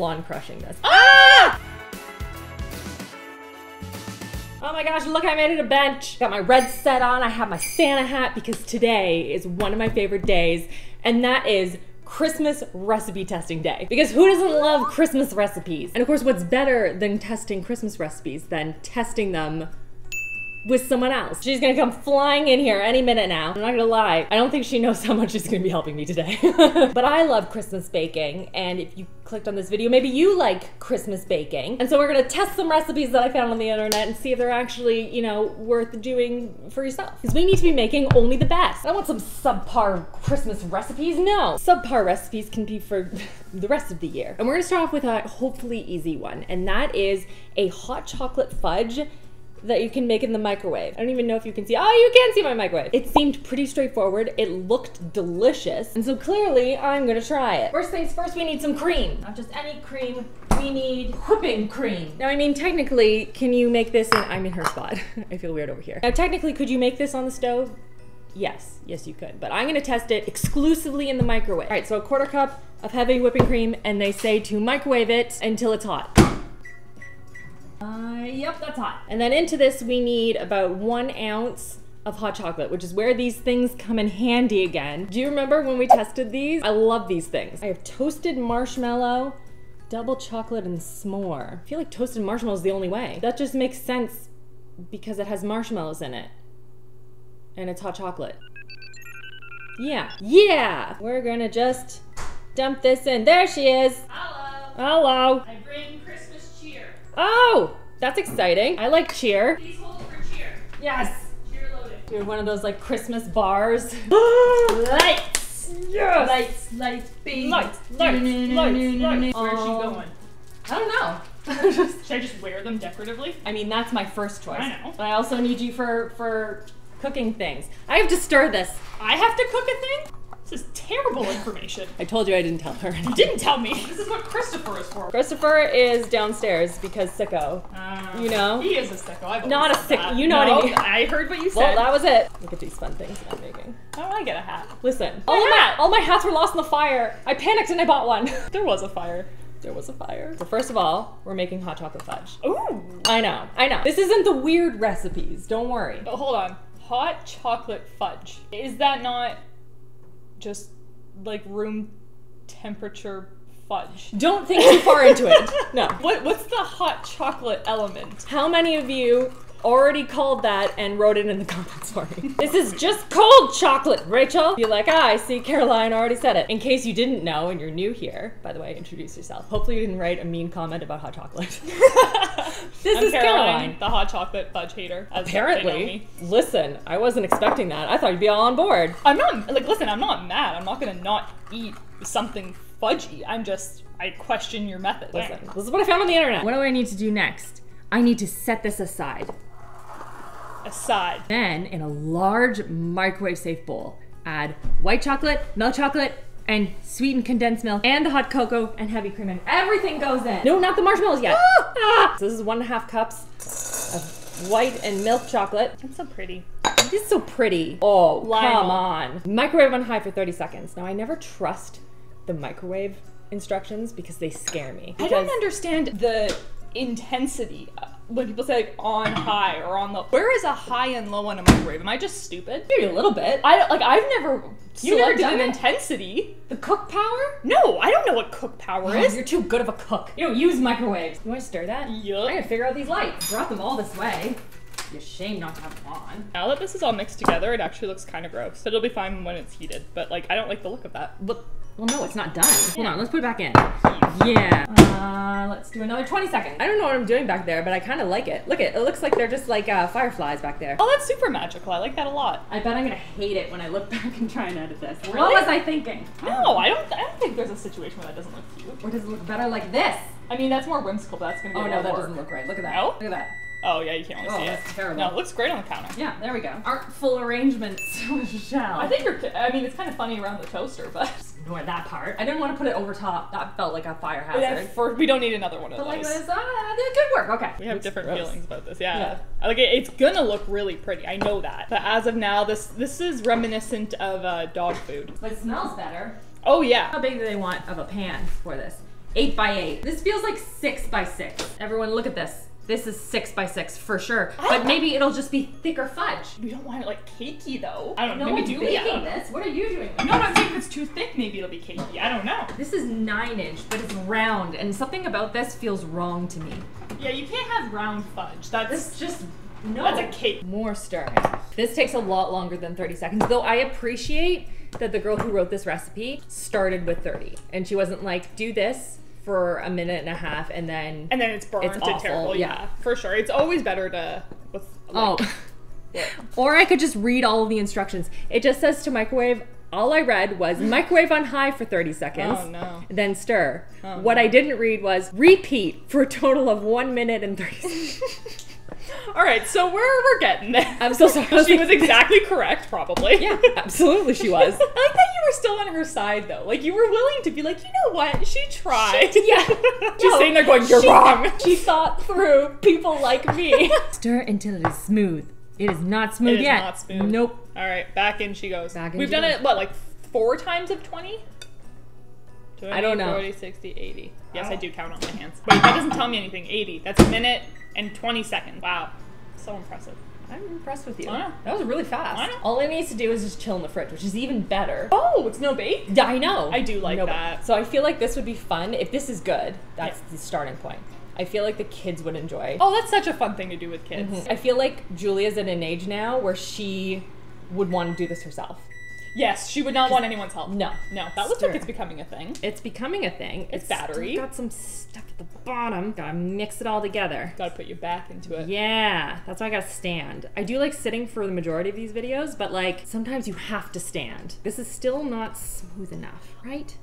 on crushing this. Ah! Oh my gosh, look, I made it a bench. Got my red set on, I have my Santa hat because today is one of my favorite days, and that is Christmas recipe testing day. Because who doesn't love Christmas recipes? And of course, what's better than testing Christmas recipes than testing them with someone else? She's gonna come flying in here any minute now. I'm not gonna lie, I don't think she knows how much she's gonna be helping me today. But I love Christmas baking, and if you clicked on this video, maybe you like Christmas baking. And so we're gonna test some recipes that I found on the internet and see if they're actually, you know, worth doing for yourself. Because we need to be making only the best. I don't want some subpar Christmas recipes, no. Subpar recipes can be for the rest of the year. And we're gonna start off with a hopefully easy one, and that is a hot chocolate fudge that you can make in the microwave. I don't even know if you can see. Oh, you can see my microwave. It seemed pretty straightforward. It looked delicious. And so clearly I'm gonna try it. First things first, we need some cream. Not just any cream, we need whipping cream. Now, I mean, technically, can you make this in, I'm in her spot. I feel weird over here. Now, technically, could you make this on the stove? Yes, yes you could. But I'm gonna test it exclusively in the microwave. All right, so a 1/4 cup of heavy whipping cream, and they say to microwave it until it's hot. Yep, that's hot. And then into this, we need about 1 ounce of hot chocolate, which is where these things come in handy again. Do you remember when we tested these? I love these things. I have toasted marshmallow, double chocolate, and s'more. I feel like toasted marshmallow is the only way. That just makes sense because it has marshmallows in it. And it's hot chocolate. Yeah. Yeah! We're gonna just dump this in. There she is. Hello. Hello. I bring Christmas cheer. Oh! That's exciting. I like cheer. Please hold for cheer. Yes. Cheer loaded. You're one of those like Christmas bars. Lights. Yes. Lights, lights, baby. Lights, lights, lights. Where's she going? I don't know. Should I just wear them decoratively? I mean, that's my first choice. I know. But I also need you for cooking things. I have to stir this. I have to cook a thing? This is terrible information. I told you I didn't tell her. You didn't tell me. This is what Christopher is for. Christopher is downstairs because sicko. You know? He is a sicko. I've Not a said sicko. that. You know what I mean. I heard what you said. Well, that was it. Look at these fun things that I'm making. How do I get a hat? Listen, hat. all my hats were lost in the fire. I panicked and I bought one. There was a fire. There was a fire. So first of all, we're making hot chocolate fudge. Ooh. I know. This isn't the weird recipes, don't worry. But hold on. Hot chocolate fudge. Is that not just like room temperature fudge? Don't think too far into it. No. What's the hot chocolate element? How many of you already called that and wrote it in the comments for me? This is just cold chocolate, Rachel. You're like, I see Caroline already said it. In case you didn't know and you're new here, by the way, introduce yourself. Hopefully you didn't write a mean comment about hot chocolate. This is Caroline, the hot chocolate fudge hater. Apparently. Listen, I wasn't expecting that. I thought you'd be all on board. I'm not, like, listen, I'm not mad. I'm not gonna not eat something fudgy. I question your method. Listen, this is what I found on the internet. What do I need to do next? I need to set this aside. Then, in a large microwave-safe bowl, add white chocolate, milk chocolate, and sweetened condensed milk, and the hot cocoa, and heavy cream, and everything goes in. No, not the marshmallows yet. So this is 1.5 cups of white and milk chocolate. It's so pretty. It is so pretty. Oh, Lionel. Come on. Microwave on high for 30 seconds. Now, I never trust the microwave instructions because they scare me. I don't understand the intensity when people say like on high or on low. Where is a high and low on a microwave? Am I just stupid? Maybe a little bit. I've never You never selected done an it? intensity. The cook power? No, I don't know what cook power is. You're too good of a cook. You don't use microwaves. You want to stir that? Yup. I gotta figure out these lights. Brought them all this way. You're shame not to have them on. Now that this is all mixed together, it actually looks kind of gross. But it'll be fine when it's heated. But like, I don't like the look of that. But, well, no, it's not done. Hold Yeah. on, let's put it back in. Yeah. Let's do another 20 seconds. I don't know what I'm doing back there, but I kind of like it. Look it looks like they're just like fireflies back there. Oh, that's super magical. I like that a lot. I bet I'm gonna hate it when I look back and try and edit this. Really? What was I thinking? No, I don't think there's a situation where that doesn't look cute. Or does it look better like this? I mean, that's more whimsical, but that's gonna be Oh a no, lot that of work. doesn't look right. Look at that. No? Look at that. Oh yeah, you can't really Oh, see it. that's terrible. No, it looks great on the counter. Yeah, there we go. Artful arrangements, Michelle. I think I mean, it's kind of funny around the toaster, but ignore that part. I didn't want to put it over top. That felt like a fire hazard. we don't need another one of But like those. this, good work. Okay. We have Looks different gross. feelings about this. Yeah. Like it's gonna look really pretty. I know that. But as of now, this is reminiscent of dog food. But it smells better. Oh yeah. How big do they want of a pan for this? 8 by 8. This feels like 6 by 6. Everyone look at this. This is 6 by 6 for sure. But maybe it'll just be thicker fudge. You don't want it like cakey though. I don't know. No Maybe one's do baking this. What are you doing? No, I'm saying if it's too thick, maybe it'll be cakey. I don't know. This is 9-inch, but it's round, and something about this feels wrong to me. Yeah, you can't have round fudge. That's This just, no. That's a cake. More stirring. This takes a lot longer than 30 seconds, though I appreciate that the girl who wrote this recipe started with 30. And she wasn't like, do this for a minute and a half and then it's burnt it's and awful. terrible. Yeah, for sure. It's always better to Or I could just read all of the instructions. It just says to microwave. All I read was microwave on high for 30 seconds. Oh no. Then stir. Oh, what no. I didn't read was repeat for a total of 1 minute and 30 seconds. All right, so we're getting there. I'm so sorry. She was exactly correct, probably. Yeah, absolutely she was. I like that you were still on her side, though. Like, you were willing to be like, you know what? She tried. Yeah. Just sitting there going, you're wrong. She thought through people like me. Stir until it is smooth. It is not smooth yet. It is not smooth. Nope. All right, back in she goes. Back in We've she done goes. it, what, like 4 times of 20? 20, I don't know. 40, 60, 80. Yes, I do count on my hands. Wait, that doesn't tell me anything. 80. That's a minute and 20 seconds. Wow. So impressive. I'm impressed with you. I know. That was really fast. I know. All it needs to do is just chill in the fridge, which is even better. Oh, it's no bake? Yeah, I know. I do like No, that. So I feel like this would be fun. If this is good, that's the starting point. I feel like the kids would enjoy. Oh, that's such a fun thing to do with kids. I feel like Julia's at an age now where she would want to do this herself. Yes, she would not want anyone's help. No. No, that looks Stir. like it's becoming a thing. It's becoming a thing. It's battery. Got some stuff at the bottom. Gotta mix it all together. Gotta put your back into it. Yeah, that's why I gotta stand. I do like sitting for the majority of these videos, but like sometimes you have to stand. This is still not smooth enough, right?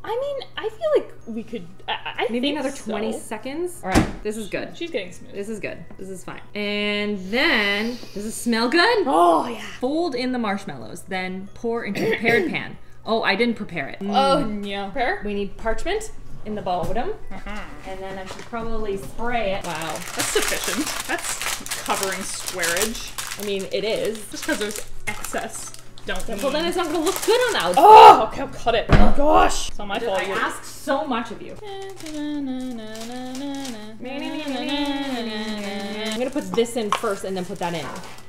I mean, I feel like we could. I Maybe think another 20 so. seconds. All right, this is good. She's getting smooth. This is good. This is fine. And then, does it smell good? Oh yeah. Fold in the marshmallows, then pour into a prepared pan. Oh, I didn't prepare it. Oh yeah. Prepare? We need parchment in the bottom, and then I should probably spray it. Wow. That's sufficient. That's covering squareage. I mean, it is. Just because there's excess. Don't Well, then it's not gonna look good on the outside. Oh, okay, I'll cut it. Oh gosh. It's not my fault. I asked so much of you. I'm gonna put this in first and then put that in,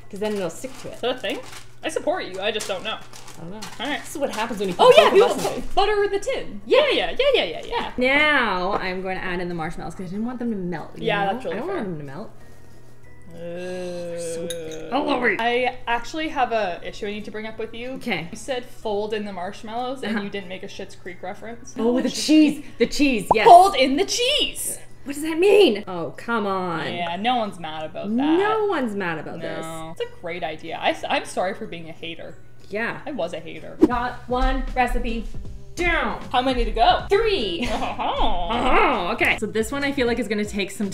because then it'll stick to it. Is that a thing? I support you. I just don't know. I don't know. All right. This is what happens when you put Oh yeah, both of us in. butter the tin. Yeah. Now I'm going to add in the marshmallows because I didn't want them to melt. Yeah, know? that's really I don't fair. want them to melt. I actually have a issue I need to bring up with you. Okay. You said fold in the marshmallows and you didn't make a Schitt's Creek reference. Oh, the cheese. The cheese, yes. Fold in the cheese. What does that mean? Oh, come on. Yeah, no one's mad about that. No one's mad about No. It's a great idea. I'm sorry for being a hater. this. Yeah. I was a hater. Got one recipe down. How many to go? 3. Oh. Oh, okay. So this one I feel like is gonna take some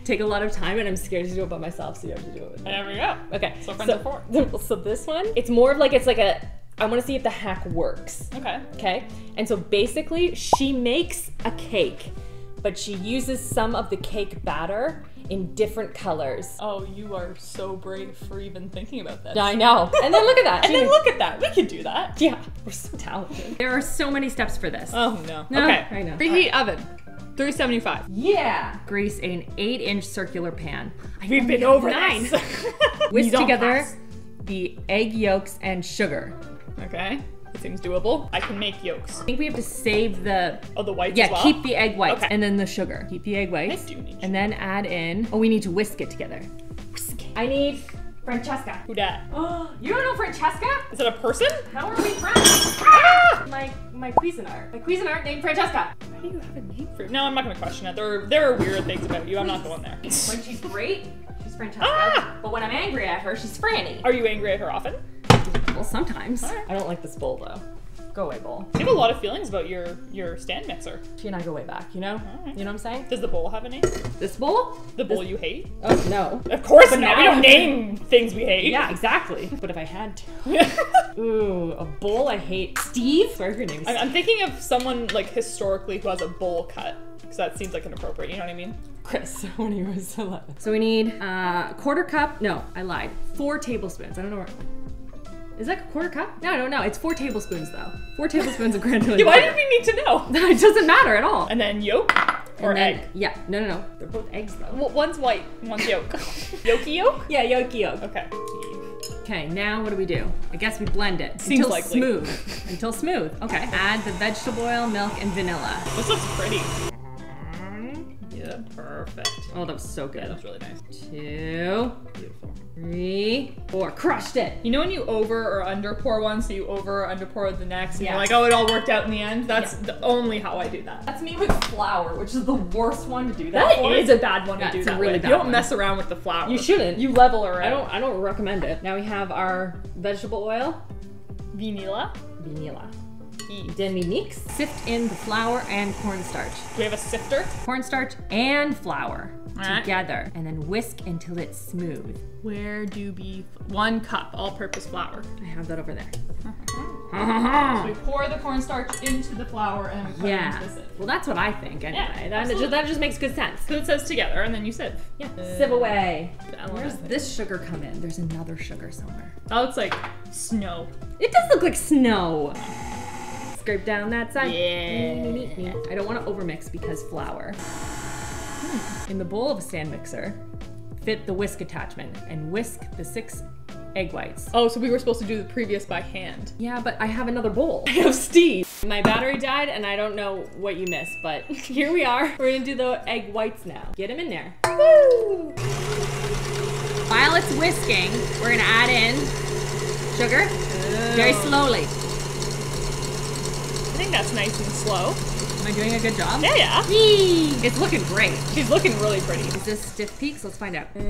take a lot of time, and I'm scared to do it by myself, so you have to do it with me. There we go. Okay. So friends are for. So this one, it's more of like, it's like a, I want to see if the hack works. Okay. Okay? And so basically, she makes a cake, but she uses some of the cake batter in different colors. Oh, you are so brave for even thinking about this. I know. And then look at that. And then look at that. We can do that. Yeah, we're so talented. There are so many steps for this. Oh no. No, Okay. I know. Preheat oven. 375. Yeah. Grease an 8-inch circular pan. We've been over Nice. this. Whisk Mise en together place. the egg yolks and sugar. Okay. It seems doable. I can make yolks. I think we have to save the Oh, the whites yeah, as well? keep the egg whites Okay. and then the sugar. Keep the egg whites. I do need and then add in, oh, we need to whisk it together. Whisk it. I need Francesca. Who dat? Oh, you don't know Francesca? Is it a person? How are we friends? Ah! My Cuisinart. My Cuisinart named Francesca. Why do you have a name for it? No, I'm not gonna question it. There are weird things about you. I'm not going there. When she's great, she's Francesca. Ah! But when I'm angry at her, she's Franny. Are you angry at her often? Well, sometimes. Alright. I don't like this bowl though. Go away, bowl. You have a lot of feelings about your stand mixer. She and I go way back, you know? Alright. You know what I'm saying? Does the bowl have a name? This bowl? The bowl you hate? Oh, no. Of course But not. now- We don't name things we hate. Yeah, exactly. But if I had to. Ooh, a bowl I hate. Steve? Sorry for your name. I'm thinking of someone like historically who has a bowl cut. Because that seems like inappropriate, you know what I mean? Chris, when he was 11. So we need a quarter cup. No, I lied. 4 tablespoons. I don't know where. Is that a quarter cup? No, I don't know. It's 4 tablespoons though. 4 tablespoons of granulated Yeah, why butter. did we need to know? It doesn't matter at all. And then yolk or And then- egg? Yeah, no. They're both eggs though. Well, one's white, one's yolk. Yolky yolk? Yeah, yolky yolk. Okay. Okay, now what do we do? I guess we blend it Seems until likely. smooth. Until smooth. Okay. Add the vegetable oil, milk, and vanilla. This looks pretty. Yeah, perfect. Oh, that was so good. Yeah, that's really nice. 2, Beautiful. 3, 4. Crushed it. You know when you over or under pour one, so you over or under pour the next, and Yeah. you're like, oh, it all worked out in the end? That's the only how I do that. That's me with flour, which is the worst one to do that. That is a bad one to That's do a that really with. bad You don't one. mess around with the flour. You shouldn't. You level her out. I don't recommend it. Now we have our vegetable oil. Vanilla. Vanilla. Then we mix. Sift in the flour and cornstarch. Do we have a sifter? Cornstarch and flour Alright. together, and then whisk until it's smooth. Where do we... 1 cup all-purpose flour. I have that over there. So we pour the cornstarch into the flour and we put it into the sieve. Well, that's what I think anyway. absolutely. That just makes good sense. So it says together, and then you sieve. Yeah. Sieve away. Where's Element. this sugar come in? There's another sugar somewhere. That looks like snow. It does look like snow. Scrape down that side. Yeah. I don't want to overmix because flour. In the bowl of a stand mixer, fit the whisk attachment and whisk the 6 egg whites. Oh, so we were supposed to do the previous by hand. Yeah, but I have another bowl. I have steam. My battery died and I don't know what you missed, but here we are. We're gonna do the egg whites now. Get them in there. Woo! While it's whisking, we're gonna add in sugar very slowly. I think that's nice and slow. Am I doing a good job? Yeah. It's looking great. She's looking really pretty. Is this stiff peaks? Let's find out. That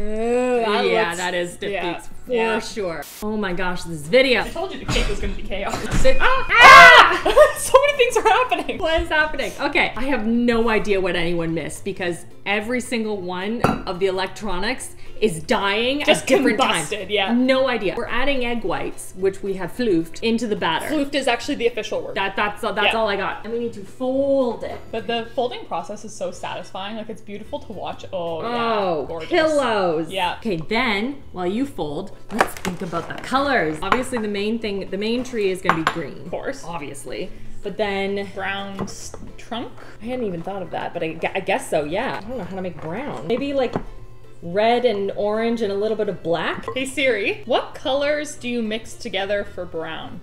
Yeah, looks- that is stiff yeah, peaks for yeah. sure. Oh my gosh, this video. I told you the cake was gonna be chaos. Ah! So many things are happening. What is happening? Okay, I have no idea what anyone missed because every single one of the electronics is dying Just at different times. combusted, yeah. No idea. We're adding egg whites, which we have floofed, into the batter. Floofed is actually the official word. That's Yeah. all I got. And we need to fold it. But the folding process is so satisfying. Like, it's beautiful to watch. Oh, Oh, yeah. Gorgeous. pillows. Yeah. Okay, then while you fold, let's think about the colors. Obviously, the main tree is gonna be green. Of course. Obviously. But then, Brown trunk. I hadn't even thought of that, but I guess so, yeah. I don't know how to make brown. Maybe like red and orange and a little bit of black. Hey Siri, what colors do you mix together for brown?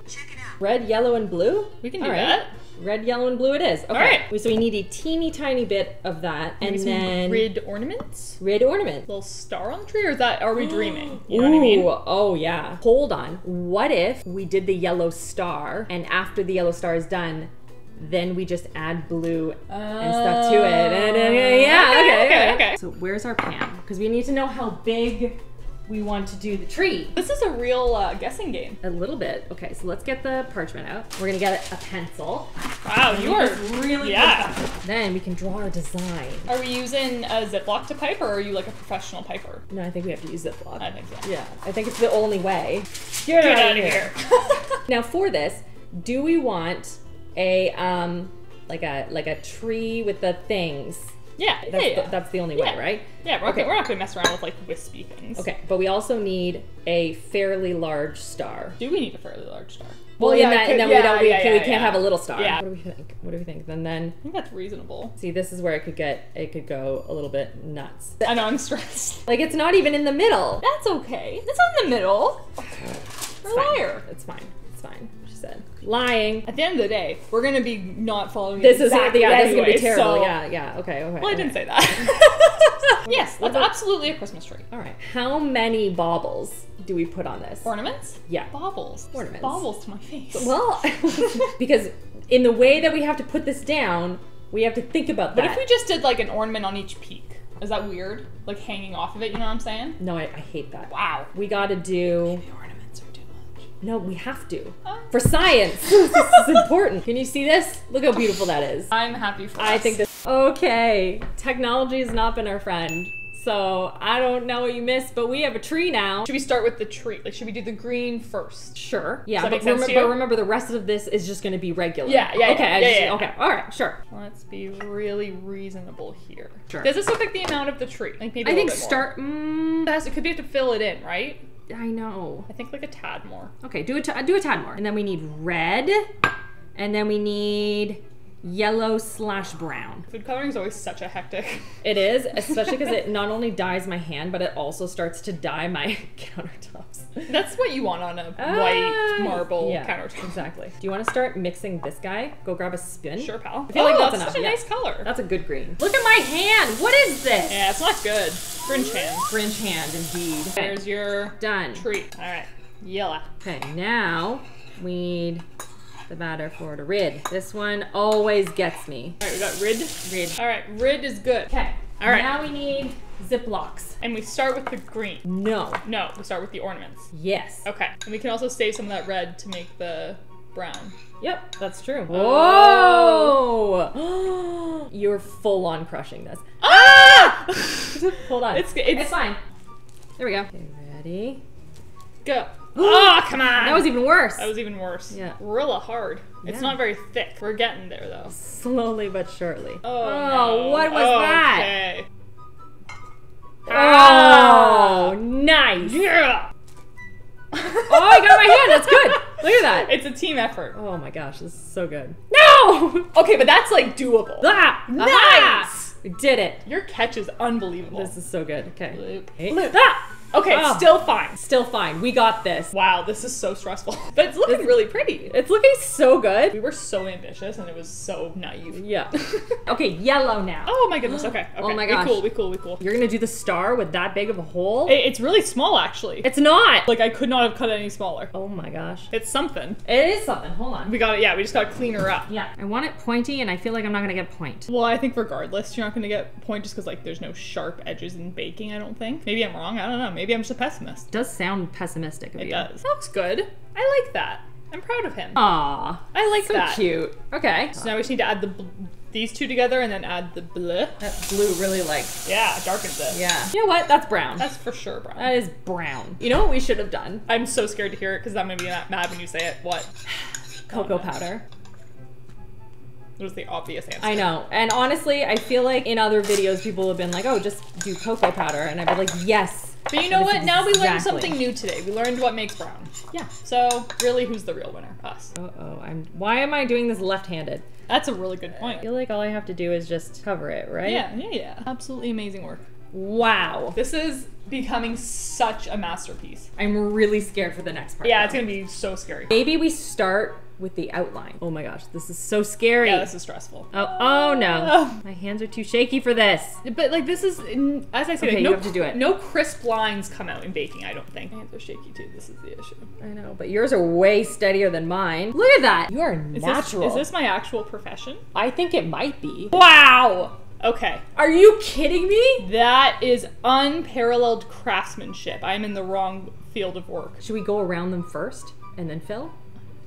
Red, yellow, and blue? We can do All right. that. Red, yellow, and blue it is. Okay. right. So we need a teeny tiny bit of that. Maybe and some then grid ornaments? red ornament. Little star on the tree, or are we dreaming? You know what I mean? Ooh, oh yeah. Hold on. What if we did the yellow star, and after the yellow star is done, then we just add blue and stuff to it. And okay. So where's our pan? Because we need to know how big we want to do the tree. This is a real guessing game. A little bit. Okay, so let's get the parchment out. We're gonna get a pencil. Wow, you are really yeah. good. Then we can draw our design. Are we using a Ziploc to pipe, or are you like a professional piper? No, I think we have to use Ziploc. I think so. Yeah, I think it's the only way. Get out of here. Now for this, do we want a like a tree with the things? Yeah, That's the only way, Yeah. right? Yeah, Okay. we're not gonna mess around with like wispy things. Okay, but we also need a fairly large star. Do we need a fairly large star? Well, yeah, in that, could- no, yeah, we yeah, can't yeah. have a little star. Yeah. What do we think? What do we think? And then I think that's reasonable. see, this is where it could go a little bit nuts. I know, I'm stressed. Like it's not even in the middle. That's okay. It's in the middle. You're a liar. It's fine. It's fine. She said. Lying. At the end of the day, we're gonna be not following This it is exactly this is gonna be anyway, terrible. so- Yeah. Okay. Well, I didn't say that. Yes, that's absolutely a Christmas tree. All right. How many baubles do we put on this? Ornaments? Yeah. Baubles. Ornaments. Baubles to my face. Well, because in the way that we have to put this down, we have to think about that. But if we just did like an ornament on each peak, is that weird? Like hanging off of it, you know what I'm saying? No, I hate that. Wow. We gotta do. The ornaments are too much. No, we have to. For science. This is important. Can you see this? Look how beautiful that is. I'm happy for I us. think this. Okay. Technology has not been our friend. So I don't know what you missed, but we have a tree now. Should we start with the tree? Like, should we do the green first? Sure. Yeah, Does that but, make sense to you? but remember the rest of this is just going to be regular. Yeah, yeah, Okay, yeah. okay. All right, sure. Let's be really reasonable here. Sure. Does this look like the amount of the tree? Like maybe I a think little bit start. more. It could be to fill it in, right? I know. I think like a tad more. Okay, do a tad more. And then we need red. And then we need yellow/brown. Food coloring is always such a hectic. It is, especially because it not only dyes my hand, but it also starts to dye my countertops. That's what you want on a white marble countertop. Exactly. Do you want to start mixing this guy? Go grab a spoon. Sure, pal. I feel like that's such enough. a nice color. That's a good green. Look at my hand. What is this? Yeah, it's not good. Fringe hand. Fringe hand, indeed. There's your done treat. All right, yellow. Okay, now we need the batter for the rid. This one always gets me. All right, we got rid. Rid. All right, rid is good. Okay. All right. Now we need Ziplocs. And we start with the green. No. No, we start with the ornaments. Yes. Okay. And we can also save some of that red to make the brown. Yep, that's true. Whoa! You're full on crushing this. Ah! Hold on. It's fine. There we go. Okay, ready? Go. Oh, come on. That was even worse. That was even worse. Yeah. Real hard. Yeah. It's not very thick. We're getting there though. Slowly but surely. Oh, no. What was that? Okay. Oh, nice. Yeah. Oh, I got my hand. That's good. Look at that. It's a team effort. Oh my gosh, this is so good. No! Okay, but that's like doable. Ah, Nice! We did it. Your catch is unbelievable. This is so good. Okay. Loop. Hey. Loop. Ah! Okay, Oh. still fine. Still fine. We got this. Wow, this is so stressful. But it's looking really pretty. It's looking so good. We were so ambitious and it was so naive. Yeah. Okay, yellow now. Oh my goodness, okay. Oh my gosh. We cool. You're gonna do the star with that big of a hole? It's really small actually. It's not. Like I could not have cut it any smaller. Oh my gosh. It's something. It is something. Hold on. We just gotta clean her up. Yeah. I want it pointy and I feel like I'm not gonna get point. Well, I think regardless, you're not gonna get point just because like there's no sharp edges in baking, I don't think. Maybe I'm wrong, I don't know. Maybe I'm just a pessimist. It does sound pessimistic of It you. does. That looks good. I like that. I'm proud of him. Aw. I like so that. cute. Okay. So now we just need to add these two together and then add the bleu. That blue really like. Yeah, it darkens it. Yeah. You know what? That's brown. That's for sure brown. That is brown. You know what we should have done? I'm so scared to hear it because I'm gonna be mad when you say it. What? Cocoa powder. It was the obvious answer. I know. And honestly, I feel like in other videos, people have been like, oh, just do cocoa powder. And I've been like, yes. But you know That is what? Now we learned exactly. something new today. We learned what makes brown. Yeah. So really, who's the real winner? Us. Uh-oh. Why am I doing this left-handed? That's a really good I point. feel like all I have to do is just cover it, right? Yeah. Absolutely amazing work. Wow. This is becoming such a masterpiece. I'm really scared for the next part. Yeah, though. it's gonna be so scary. Maybe we start with the outline. Oh my gosh, this is so scary. Yeah, this is stressful. Oh no. My hands are too shaky for this. But like this is, as I said, Okay, no, you have to do it. No crisp lines come out in baking, I don't think. My hands are shaky too, this is the issue. I know, but yours are way steadier than mine. Look at that. You are natural. Is this my actual profession? I think it might be. Wow! Okay. Are you kidding me? That is unparalleled craftsmanship. I'm in the wrong field of work. Should we go around them first and then fill?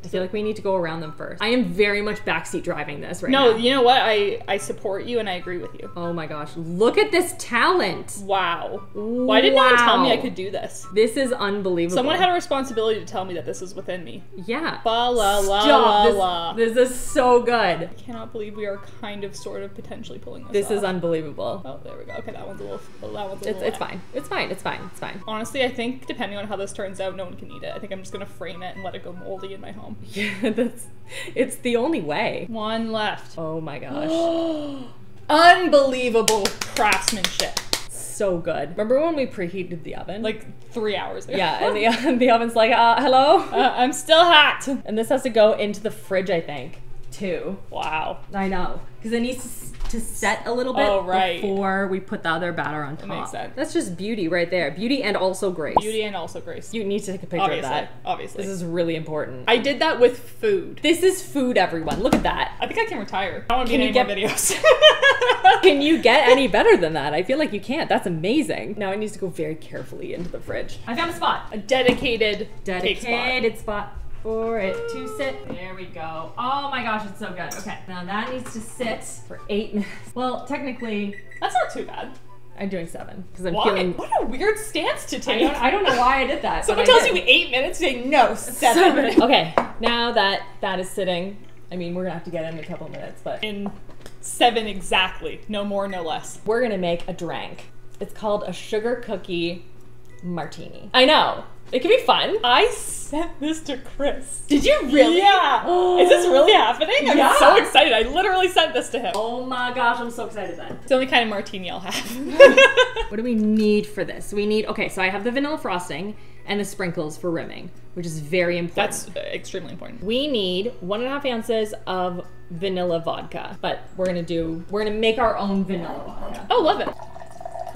I feel like we need to go around them first. I am very much backseat driving this right now. No, you know what? I support you and I agree with you. Oh my gosh, look at this talent. Wow. Why didn't no one tell me I could do this? This is unbelievable. Someone had a responsibility to tell me that this is within me. Yeah. Ba la la Stop. la la. This is so good. I cannot believe we are kind of sort of potentially pulling This off. is unbelievable. Oh, there we go. Okay, that one's a little It's fine. It's fine. It's fine. It's fine. Honestly, I think depending on how this turns out, no one can eat it. I think I'm just gonna frame it and let it go moldy in my home. Yeah, it's the only way. One left. Oh my gosh. Unbelievable craftsmanship. So good. Remember when we preheated the oven? Like 3 hours ago. Yeah, and the oven's like, hello? I'm still hot. And this has to go into the fridge, I think, too. Wow. I know. Because it needs to set a little bit before we put the other batter on top. That makes sense. That's just beauty right there. Beauty and also grace. Beauty and also grace. You need to take a picture of that. Obviously. This is really important. I did that with food. This is food, everyone. Look at that. I think I can retire. I don't want to be in any more videos. Can you get any better than that? I feel like you can't. That's amazing. Now it needs to go very carefully into the fridge. I found a spot. A dedicated cake spot for it to sit. There we go. Oh my gosh, it's so good. Okay, now that needs to sit for 8 minutes. Well, technically, that's not too bad. I'm doing 7 because I'm why? feeling. What a weird stance to take. I don't know why I did that. Someone tells you 8 minutes, you say no, 7. Okay, now that is sitting. I mean, we're gonna have to get in a couple minutes, but in 7 exactly. No more, no less. We're gonna make a drink. It's called a sugar cookie martini. I know. It could be fun. I sent this to Chris. Did you really? Yeah. Is this really happening? I'm so excited. I literally sent this to him. Oh my gosh, I'm so excited then. It's the only kind of martini I'll have. What do we need for this? We need, okay, so I have the vanilla frosting and the sprinkles for rimming, which is very important. That's extremely important. We need 1.5 ounces of vanilla vodka, but we're gonna make our own vanilla vodka. Oh, love it.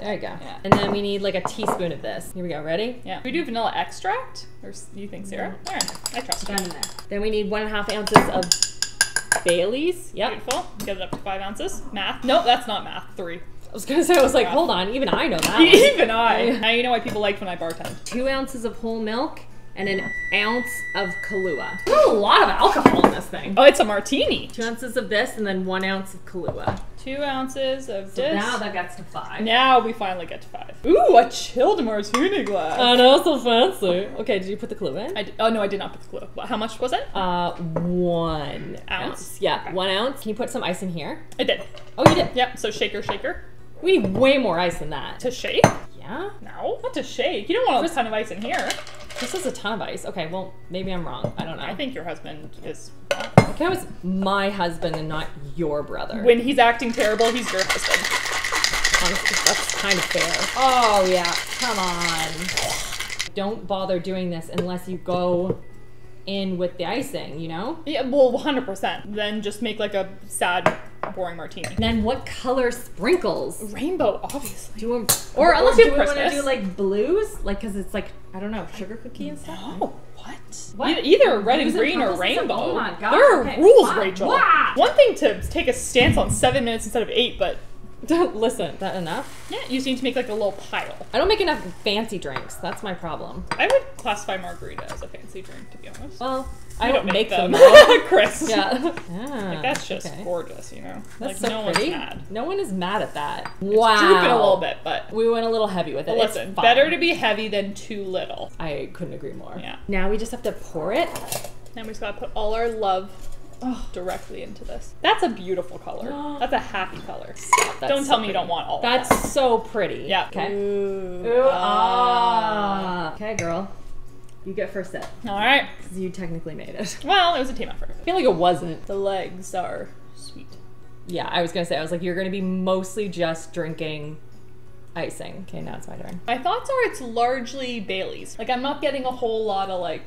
There you go. Yeah. And then we need like a teaspoon of this. Here we go, ready? Yeah. Do we do vanilla extract? Or do you think, Sarah? All right, I trust you. Done in there. Then we need 1.5 ounces of Bailey's. Yep. Beautiful. Get it up to 5 ounces. Math. Nope, that's not math. 3. I was gonna say, I was like, hold on, even I know that. Even I. Now you know why people like when I bartend. 2 ounces of whole milk and an ounce of Kahlua. There's a lot of alcohol in this thing. Oh, it's a martini. 2 ounces of this and then 1 ounce of Kahlua. 2 ounces of So this. now that gets to 5. Now we finally get to 5. Ooh, a chilled martini glass. I know, so fancy. Okay, did you put the Kahlua in? Oh no, I did not put the Kahlua. How much was it? 1 Ounce? Yeah, Okay. 1 ounce. Can you put some ice in here? I did. Oh, you did? Yep, so shaker, shaker. We need way more ice than that. To shake? Yeah? No, not to shake. You don't want a ton of ice in here. This is a ton of ice. Okay, well, maybe I'm wrong. I don't know. I think your husband is... Okay, it was my husband and not your brother. When he's acting terrible, he's your husband. Honestly, that's kind of fair. Oh, yeah. Come on. Don't bother doing this unless you go in with the icing, you know? Yeah, well, 100%. Then just make like a sad, boring martini. And then what color sprinkles? Rainbow, obviously. Do we, Or unless you have do we want to Christmas. do like blues? Like, cause it's like, I don't know, sugar cookie and stuff? No, what? What? Either red and Blues and green or purples and rainbow. stuff? Oh my gosh, There are okay, rules, fine. Rachel. Wah! One thing to take a stance on 7 minutes instead of 8, but Listen, that enough? yeah, you just need to make like a little pile. I don't make enough fancy drinks. That's my problem. I would classify margarita as a fancy drink, to be honest. Well, I You don't make them. Chris. Yeah. Like that's just okay. gorgeous, you know? That's like so no pretty. one's mad. No one is mad at that. It's Wow. drooping a little bit, but We went a little heavy with it. but It's listen, fine. better to be heavy than too little. I couldn't agree more. Yeah. Now we just have to pour it. Now we just gotta put all our love directly into this. That's a beautiful color. That's a happy color. That's Don't so tell me you pretty. don't want all That's of that. so pretty. Yeah. Okay. Ooh. Ah. Okay, girl. You get first sip. All right. Because you technically made it. Well, it was a team effort. I feel like it wasn't. The legs are sweet. Yeah, I was gonna say, I was like, you're gonna be mostly just drinking icing. Okay, now it's my turn. My thoughts are it's largely Bailey's. Like I'm not getting a whole lot of like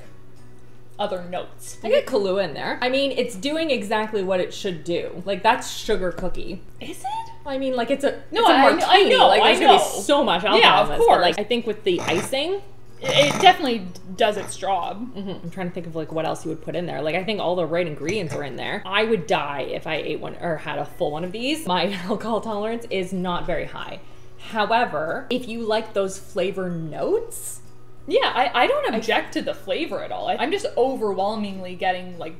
other notes. I get Kahlua in there. I mean, it's doing exactly what it should do. Like, that's sugar cookie. Is it? I mean, like, it's a No, it's a I martini. know, Like, there's I gonna know. be so much alcohol Yeah, of in this, but, course. like, I think with the icing, It definitely does its job. I'm trying to think of like what else you would put in there. Like, I think all the right ingredients are in there. I would die if I ate one or had a full one of these. My alcohol tolerance is not very high. However, if you like those flavor notes, Yeah, I don't object to the flavor at all. I'm just overwhelmingly getting like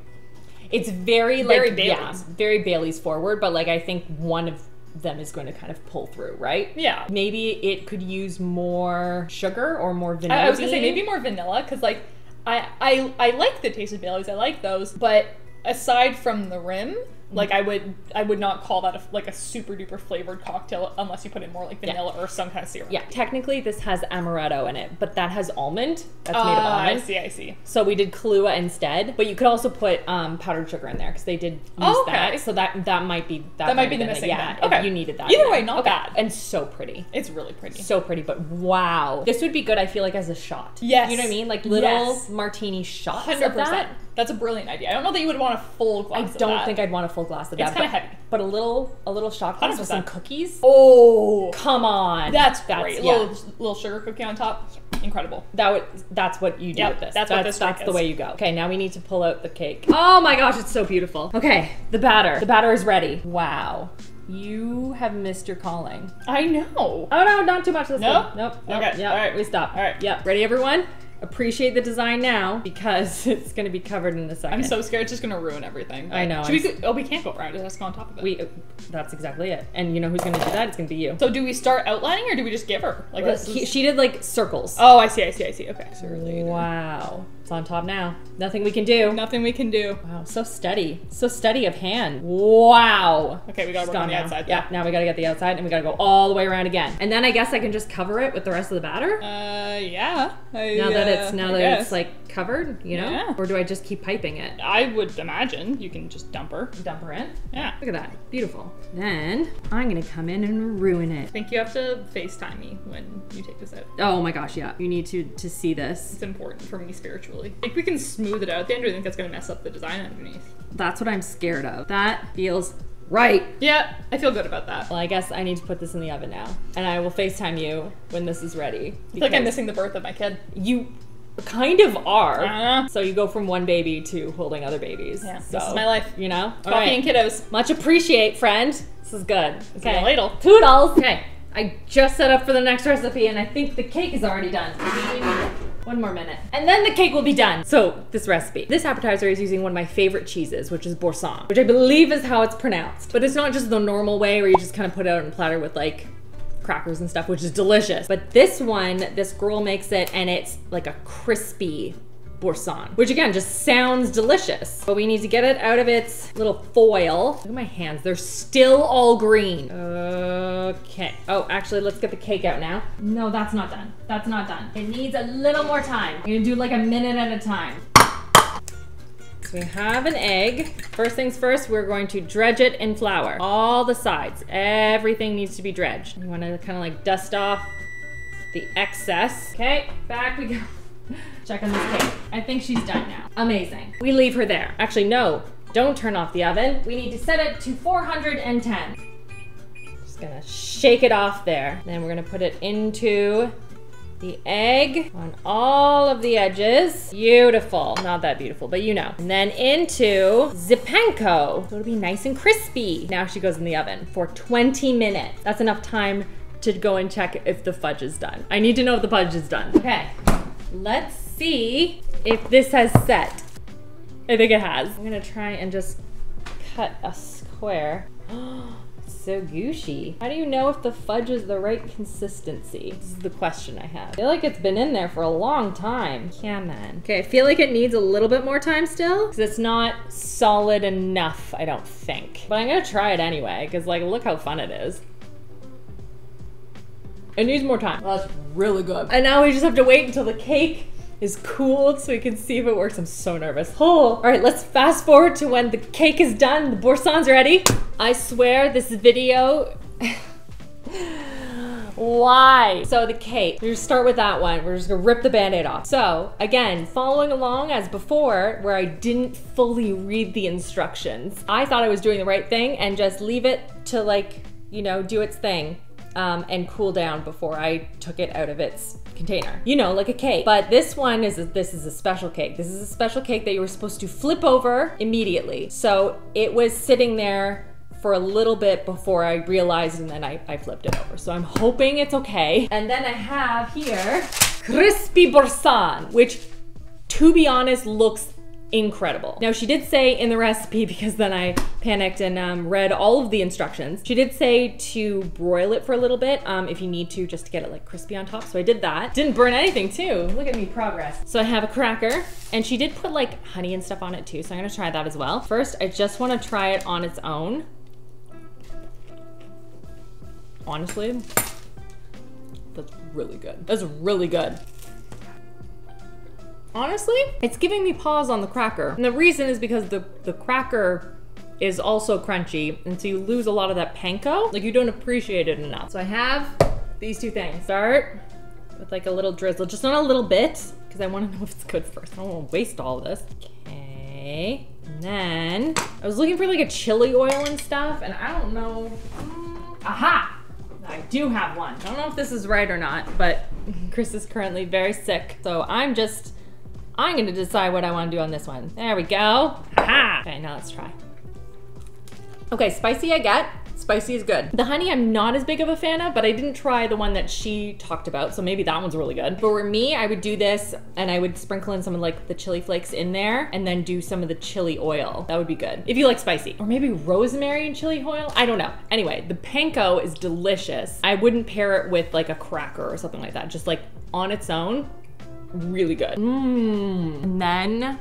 it's very like Very yeah, Bailey's. very Bailey's forward, but like I think one of them is going to kind of pull through, right? yeah. Maybe it could use more sugar or more vanilla. I was gonna say maybe more vanilla because like I like the taste of Bailey's. I like those, but aside from the rim, like I would not call that like a super duper flavored cocktail unless you put in more like vanilla or some kind of syrup. Yeah, technically this has amaretto in it, but that has almond. That's made of almond. I see. So we did Kahlua instead, but you could also put powdered sugar in there because they did use Okay. that. So that might be That might be the in it. missing Yeah, thing. Okay. if you needed that. Either in way, there. not bad. And so pretty. It's really pretty. So pretty, but wow. This would be good, I feel like, as a shot. Yes. You know what I mean? Like little Yes. martini shots 100%. of that. That's a brilliant idea. I don't know that you would want a full glass I of don't that. think I'd want a full glass of that. It's kinda but- heavy. But a little shot glass with some 100%. cookies. Oh, Come on. that's great. Yeah. Little sugar cookie on top. Incredible. That's what you do Yep, with this. that's what this drink That's the is. way you go. Okay, now we need to pull out the cake. Oh my gosh, it's so beautiful. Okay, the batter. The batter is ready. Wow. You have missed your calling. I know. Oh no, not too much this No? one. Nope. Okay, Yep. all right. We stop. All right. Yep. Ready, everyone? Appreciate the design now because it's going to be covered in a second. I'm so scared it's just gonna ruin everything. I know, Should we go, we can't go around. It has to go on top of it. That's exactly it. And you know who's going to do that? It's going to be you. So do we start outlining or do we just give her? Like this is... She did like circles. Oh, I see. Okay. So early. Wow. It's on top now. Nothing we can do. Nothing we can do. Wow, so steady. So steady of hand. Wow. Okay, we gotta work on the outside. Yeah, now we gotta get the outside and we gotta go all the way around again. And then I guess I can just cover it with the rest of the batter? Yeah. Now that it's like covered, you know? Yeah. Or do I just keep piping it? I would imagine you can just dump her. Dump her in? Yeah. Look at that. Beautiful. Then I'm gonna come in and ruin it. I think you have to FaceTime me when you take this out. Oh my gosh, yeah. You need to see this. It's important for me spiritually. I think we can smooth it out at the end, or I think that's gonna mess up the design underneath. That's what I'm scared of. That feels right. Yeah, I feel good about that. Well, I guess I need to put this in the oven now. And I will FaceTime you when this is ready. I feel like I'm missing the birth of my kid. You kind of are. Uh-huh. So you go from one baby to holding other babies. Yeah, so, this is my life. You know? Coffee and kiddos. Much appreciate, friend. This is good. See you later. Toodles. Okay, I just set up for the next recipe and I think the cake is already done. One more minute. And then the cake will be done. So this recipe. This appetizer is using one of my favorite cheeses, which is Boursin, which I believe is how it's pronounced. But it's not just the normal way where you just kind of put it out on a platter with like crackers and stuff, which is delicious. But this one, this girl makes it and it's like a crispy Boursin, which again, just sounds delicious. But we need to get it out of its little foil. Look at my hands, they're still all green. Okay. Oh, actually, let's get the cake out now. No, that's not done. That's not done. It needs a little more time. We're gonna do like a minute at a time. So we have an egg. First things first, we're going to dredge it in flour. All the sides, everything needs to be dredged. You wanna kind of like dust off the excess. Okay, back we go. Check on this cake. I think she's done now. Amazing. We leave her there. Actually, no, don't turn off the oven. We need to set it to 410. Just gonna shake it off there. Then we're gonna put it into the egg on all of the edges. Beautiful. Not that beautiful, but you know. And then into the panko. So it'll be nice and crispy. Now she goes in the oven for 20 minutes. That's enough time to go and check if the fudge is done. I need to know if the fudge is done. Okay. Let's see if this has set. I think it has. I'm gonna try and just cut a square. Oh, it's so gushy. How do you know if the fudge is the right consistency? This is the question I have. I feel like it's been in there for a long time. Yeah, man. Okay, I feel like it needs a little bit more time still because it's not solid enough, I don't think. But I'm gonna try it anyway because like, look how fun it is. It needs more time. That's really good. And now we just have to wait until the cake is cooled so we can see if it works. I'm so nervous. Oh. All right, let's fast forward to when the cake is done, the Boursin's ready. I swear this video, why? So the cake, we're gonna start with that one. We're just gonna rip the Band-Aid off. So again, following along as before, where I didn't fully read the instructions. I thought I was doing the right thing and just leave it to like, you know, do its thing. And cool down before I took it out of its container. You know, like a cake. But this one is this is a special cake. This is a special cake that you were supposed to flip over immediately. So it was sitting there for a little bit before I realized, and then I flipped it over. So I'm hoping it's okay. And then I have here crispy Boursin, which to be honest looks incredible. Now she did say in the recipe, because then I panicked and read all of the instructions, she did say to broil it for a little bit if you need to, just to get it like crispy on top. So I did that. Didn't burn anything too. Look at me progress. So I have a cracker and she did put like honey and stuff on it too. So I'm gonna try that as well. First, I just wanna try it on its own. Honestly, that's really good. That's really good. Honestly, it's giving me pause on the cracker. And the reason is because the cracker is also crunchy, and so you lose a lot of that panko. Like you don't appreciate it enough. So I have these two things. Start with like a little drizzle, just not a little bit, because I want to know if it's good first. I don't want to waste all of this. Okay, and then I was looking for like a chili oil and stuff, and I don't know. Aha! I do have one. I don't know if this is right or not, but Chris is currently very sick, so I'm gonna decide what I wanna do on this one. There we go. Aha! Okay, now let's try. Okay, spicy I get. Spicy is good. The honey I'm not as big of a fan of, but I didn't try the one that she talked about, so maybe that one's really good. But for me, I would do this and I would sprinkle in some of like the chili flakes in there and then do some of the chili oil. That would be good. If you like spicy. Or maybe rosemary and chili oil? I don't know. Anyway, the panko is delicious. I wouldn't pair it with like a cracker or something like that. Just like on its own. really good. And then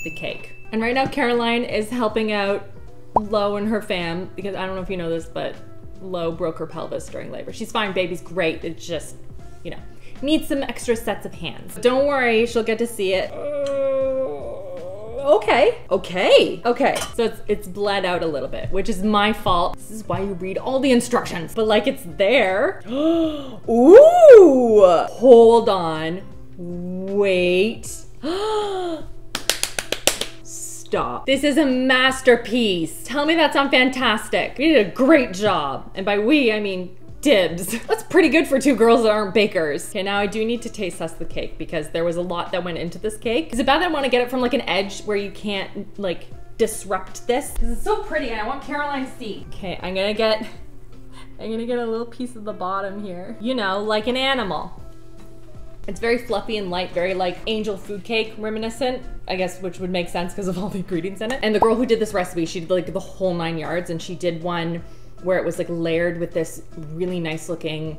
the cake. And right now Caroline is helping out Lo and her fam, because I don't know if you know this, but Lo broke her pelvis during labor. She's fine, baby's great. It's just, you know, needs some extra sets of hands. Don't worry, she'll get to see it. Okay. So it's bled out a little bit, which is my fault. This is why you read all the instructions, but like it's there. Ooh, hold on, wait. Stop. This is a masterpiece. Tell me that's not fantastic. We did a great job. And by we, I mean dibs. That's pretty good for two girls that aren't bakers. Okay, now I do need to taste test the cake because there was a lot that went into this cake. Is it bad that I want to get it from like an edge where you can't like disrupt this? Because it's so pretty and I want Caroline to see. Okay, I'm gonna get a little piece of the bottom here. You know, like an animal. It's very fluffy and light, very like angel food cake reminiscent, I guess, which would make sense because of all the ingredients in it. And the girl who did this recipe, she did like the whole 9 yards, and she did one where it was like layered with this really nice looking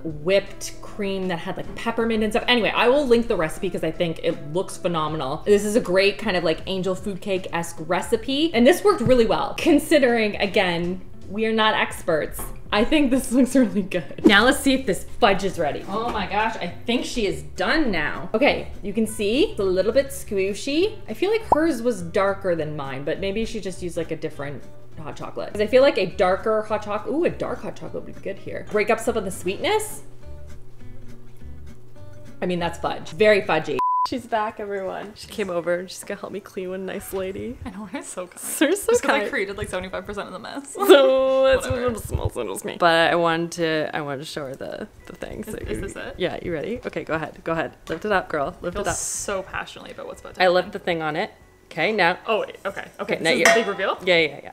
whipped cream that had like peppermint and stuff. Anyway, I will link the recipe because I think it looks phenomenal. This is a great kind of like angel food cake-esque recipe. And this worked really well, considering, again, we are not experts. I think this looks really good. Now let's see if this fudge is ready. Oh my gosh, I think she is done now. Okay, you can see it's a little bit squishy. I feel like hers was darker than mine, but maybe she just used like a different hot chocolate. Because I feel like a darker hot chocolate, ooh, a dark hot chocolate would be good here. Break up some of the sweetness. I mean, that's fudge. Very fudgy. She's back, everyone. She came over and she's gonna help me clean one, nice lady. I know, it's so kind. You're so kind. I created like 75% of the mess. So that's what it smells like me. But I wanted to show her the thing. So is this it? Yeah, you ready? Okay, go ahead. Lift it up, girl. Lift it up. So passionately about what's about to I happen. left the thing on it. Okay, now. Oh wait, okay. Now This is the big reveal? Yeah.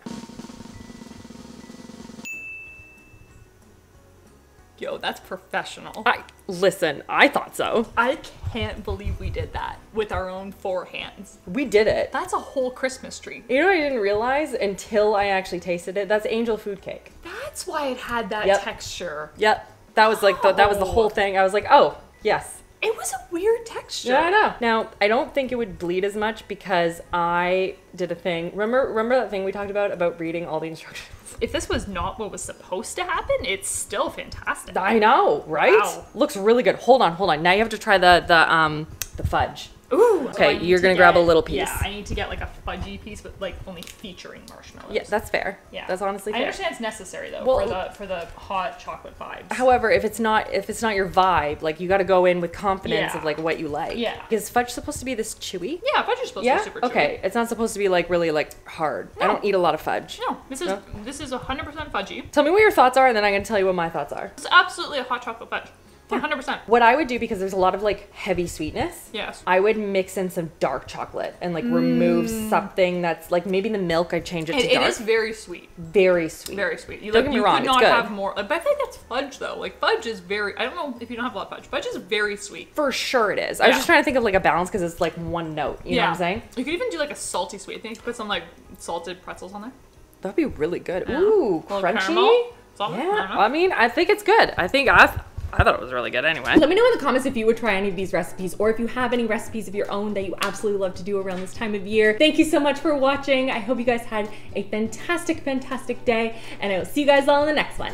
Yo, that's professional. Listen, I thought so. I can't believe we did that with our own 4 hands. We did it. That's a whole Christmas tree. You know what I didn't realize until I actually tasted it? That's angel food cake. That's why it had that texture. Yep. That was like that was the whole thing. I was like, oh, yes. It was a weird texture. Yeah, I know. Now, I don't think it would bleed as much because I did a thing. Remember that thing we talked about reading all the instructions? If this was not what was supposed to happen, it's still fantastic. I know, right? Wow. Looks really good. Hold on. Now you have to try the fudge. Ooh. Okay, you're gonna grab a little piece. Yeah, I need to get like a fudgy piece, but like only featuring marshmallows. Yeah, that's fair. Yeah, that's honestly fair. I understand it's necessary though for the hot chocolate vibes. However, if it's not your vibe, like you got to go in with confidence of like what you like. Yeah. Is fudge supposed to be this chewy? Yeah, fudge is supposed to be super chewy. Okay, it's not supposed to be like really like hard. No. I don't eat a lot of fudge. No, this is 100% fudgy. Tell me what your thoughts are, and then I'm gonna tell you what my thoughts are. It's absolutely a hot chocolate fudge. 100%. What I would do, because there's a lot of like heavy sweetness, yes, I would mix in some dark chocolate and like remove something that's like maybe the milk. I'd change it to dark. It is very sweet. Very sweet. Very sweet. You, don't get me wrong, could not have more. But I think that's fudge though. Like fudge is very. I don't know if you don't have a lot of fudge. Fudge is very sweet. For sure it is. I was just trying to think of like a balance because it's like one note. You know what I'm saying? You could even do like a salty sweet. I think you could put some like salted pretzels on there. That'd be really good. Yeah. Ooh, crunchy. Yeah. I mean, I think it's good. I thought it was really good anyway. Let me know in the comments if you would try any of these recipes or if you have any recipes of your own that you absolutely love to do around this time of year. Thank you so much for watching. I hope you guys had a fantastic, fantastic day, and I will see you guys all in the next one.